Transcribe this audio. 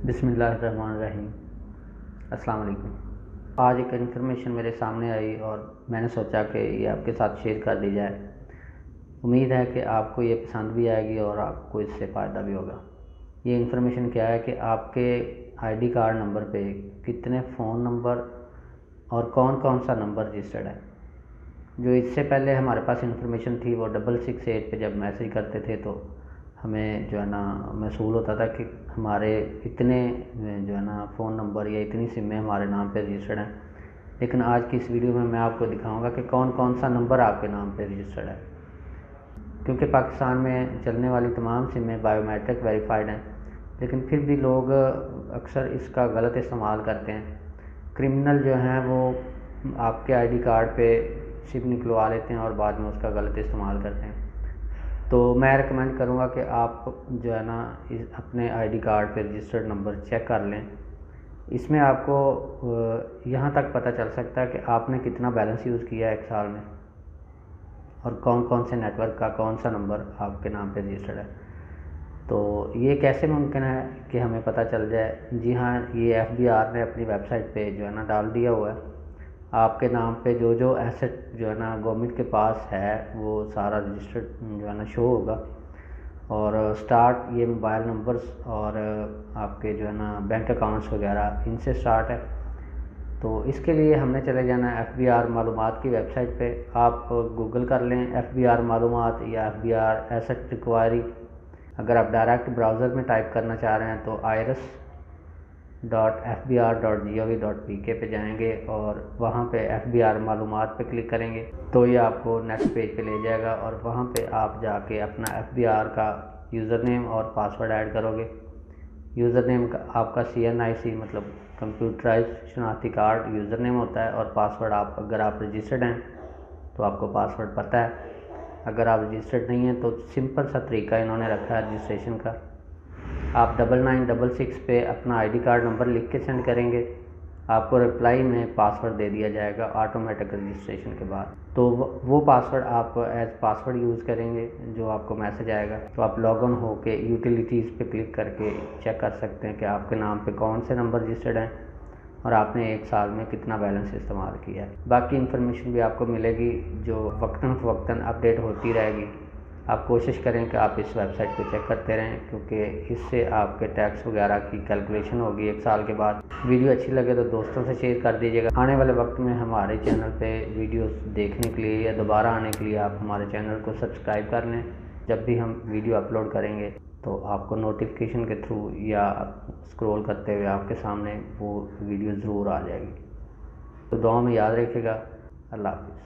بسم اللہ الرحمن الرحیم۔ السلام علیکم۔ آج ایک انفارمیشن میرے سامنے آئی اور میں نے سوچا کہ یہ آپ کے ساتھ شیئر کر دی جائے۔ امید ہے کہ آپ کو یہ پسند بھی آئے گی اور آپ کو اس سے فائدہ بھی ہوگا۔ یہ انفارمیشن کیا ہے کہ آپ کے آئی ڈی کارڈ نمبر پہ کتنے فون نمبر اور کون کون سا نمبر رجسٹرڈ ہے۔ جو اس سے پہلے ہمارے پاس انفارمیشن تھی وہ 668 پہ جب میسیج کرتے تھے تو ہمیں جو ہے نا محصول ہوتا تھا کہ ہمارے اتنے جو ہے نا فون نمبر یا اتنی سمیں ہمارے نام پہ رجسٹرڈ ہیں، لیکن آج کی اس ویڈیو میں آپ کو دکھاؤں گا کہ کون کون سا نمبر آپ کے نام پہ رجسٹرڈ ہے، کیونکہ پاکستان میں چلنے والی تمام سمیں بائیو میٹرک ویریفائڈ ہیں، لیکن پھر بھی لوگ اکثر اس کا غلط استعمال کرتے ہیں۔ کرمنل جو ہیں وہ آپ کے آئی ڈی کارڈ پہ سم نکلوا لیتے ہیں اور بعد میں اس کا غلط استعمال کرتے ہیں۔ تو میں ریکمینڈ کروں گا کہ آپ جو ہے نا اپنے آئی ڈی کارڈ پہ رجسٹرڈ نمبر چیک کر لیں۔ اس میں آپ کو یہاں تک پتہ چل سکتا ہے کہ آپ نے کتنا بیلنس یوز کیا ہے ایک سال میں اور کون کون سے نیٹ ورک کا کون سا نمبر آپ کے نام پہ رجسٹرڈ ہے۔ تو یہ کیسے ممکن ہے کہ ہمیں پتہ چل جائے؟ جی ہاں، یہ ایف بی آر نے اپنی ویب سائٹ پہ جو ہے نا ڈال دیا ہوا ہے۔ آپ کے نام پہ جو ایسٹ جو ہے نا گورنمنٹ کے پاس ہے وہ سارا رجسٹرڈ جو ہے نا شو ہوگا، اور سٹارٹ یہ موبائل نمبرز اور آپ کے جو ہے نا بینک اکاؤنٹس وغیرہ ان سے سٹارٹ ہے۔ تو اس کے لیے ہم نے چلے جانا ہے ایف بی آر معلومات کی ویب سائٹ پہ۔ آپ گوگل کر لیں ایف بی آر معلومات یا ایف بی آر ایسٹ ریکوائری۔ اگر آپ ڈائریکٹ براؤزر میں ٹائپ کرنا چاہ رہے ہیں تو irs.fbr.gov.pk پہ جائیں گے اور وہاں پہ ایف بی آر معلومات پہ کلک کریں گے تو یہ آپ کو نیکسٹ پیج پہ لے جائے گا، اور وہاں پہ آپ جا کے اپنا ایف بی آر کا یوزر نیم اور پاسورڈ ایڈ کرو گے۔ یوزر نیم کا آپ کا CNIC مطلب کمپیوٹرائز شناختی کارڈ یوزر نیم ہوتا ہے، اور پاسورڈ اگر آپ رجسٹرڈ ہیں تو آپ کو پاسورڈ پتہ ہے۔ اگر آپ رجسٹرڈ نہیں ہیں تو سمپل سا طریقہ انہوں نے رکھا ہے رجسٹریشن کا۔ آپ 9966 پہ اپنا آئی ڈی کارڈ نمبر لکھ کے سینڈ کریں گے، آپ کو رپلائی میں پاسورڈ دے دیا جائے گا آٹومیٹک رجسٹریشن کے بعد۔ تو وہ پاسورڈ آپ ایز پاسورڈ یوز کریں گے جو آپ کو میسج آئے گا۔ تو آپ لاگ ان ہو کے یوٹیلیٹیز پہ کلک کر کے چیک کر سکتے ہیں کہ آپ کے نام پہ کون سے نمبر رجسٹرڈ ہیں اور آپ نے ایک سال میں کتنا بیلنس استعمال کیا ہے۔ باقی انفارمیشن بھی آپ کو ملے گی جو وقتاً فوقتاً اپڈیٹ ہوتی رہے گی۔ آپ کوشش کریں کہ آپ اس ویب سائٹ کو چیک کرتے رہیں، کیونکہ اس سے آپ کے ٹیکس وغیرہ کی کیلکولیشن ہوگی ایک سال کے بعد۔ ویڈیو اچھی لگے تو دوستوں سے شیئر کر دیجیے گا۔ آنے والے وقت میں ہمارے چینل پہ ویڈیوز دیکھنے کے لیے یا دوبارہ آنے کے لیے آپ ہمارے چینل کو سبسکرائب کر لیں۔ جب بھی ہم ویڈیو اپلوڈ کریں گے تو آپ کو نوٹیفیکیشن کے تھرو یا اسکرول کرتے ہوئے آپ کے سامنے وہ ویڈیو ضرور آ جائے گی۔ تو دعا میں یاد رکھیے گا۔ اللہ حافظ۔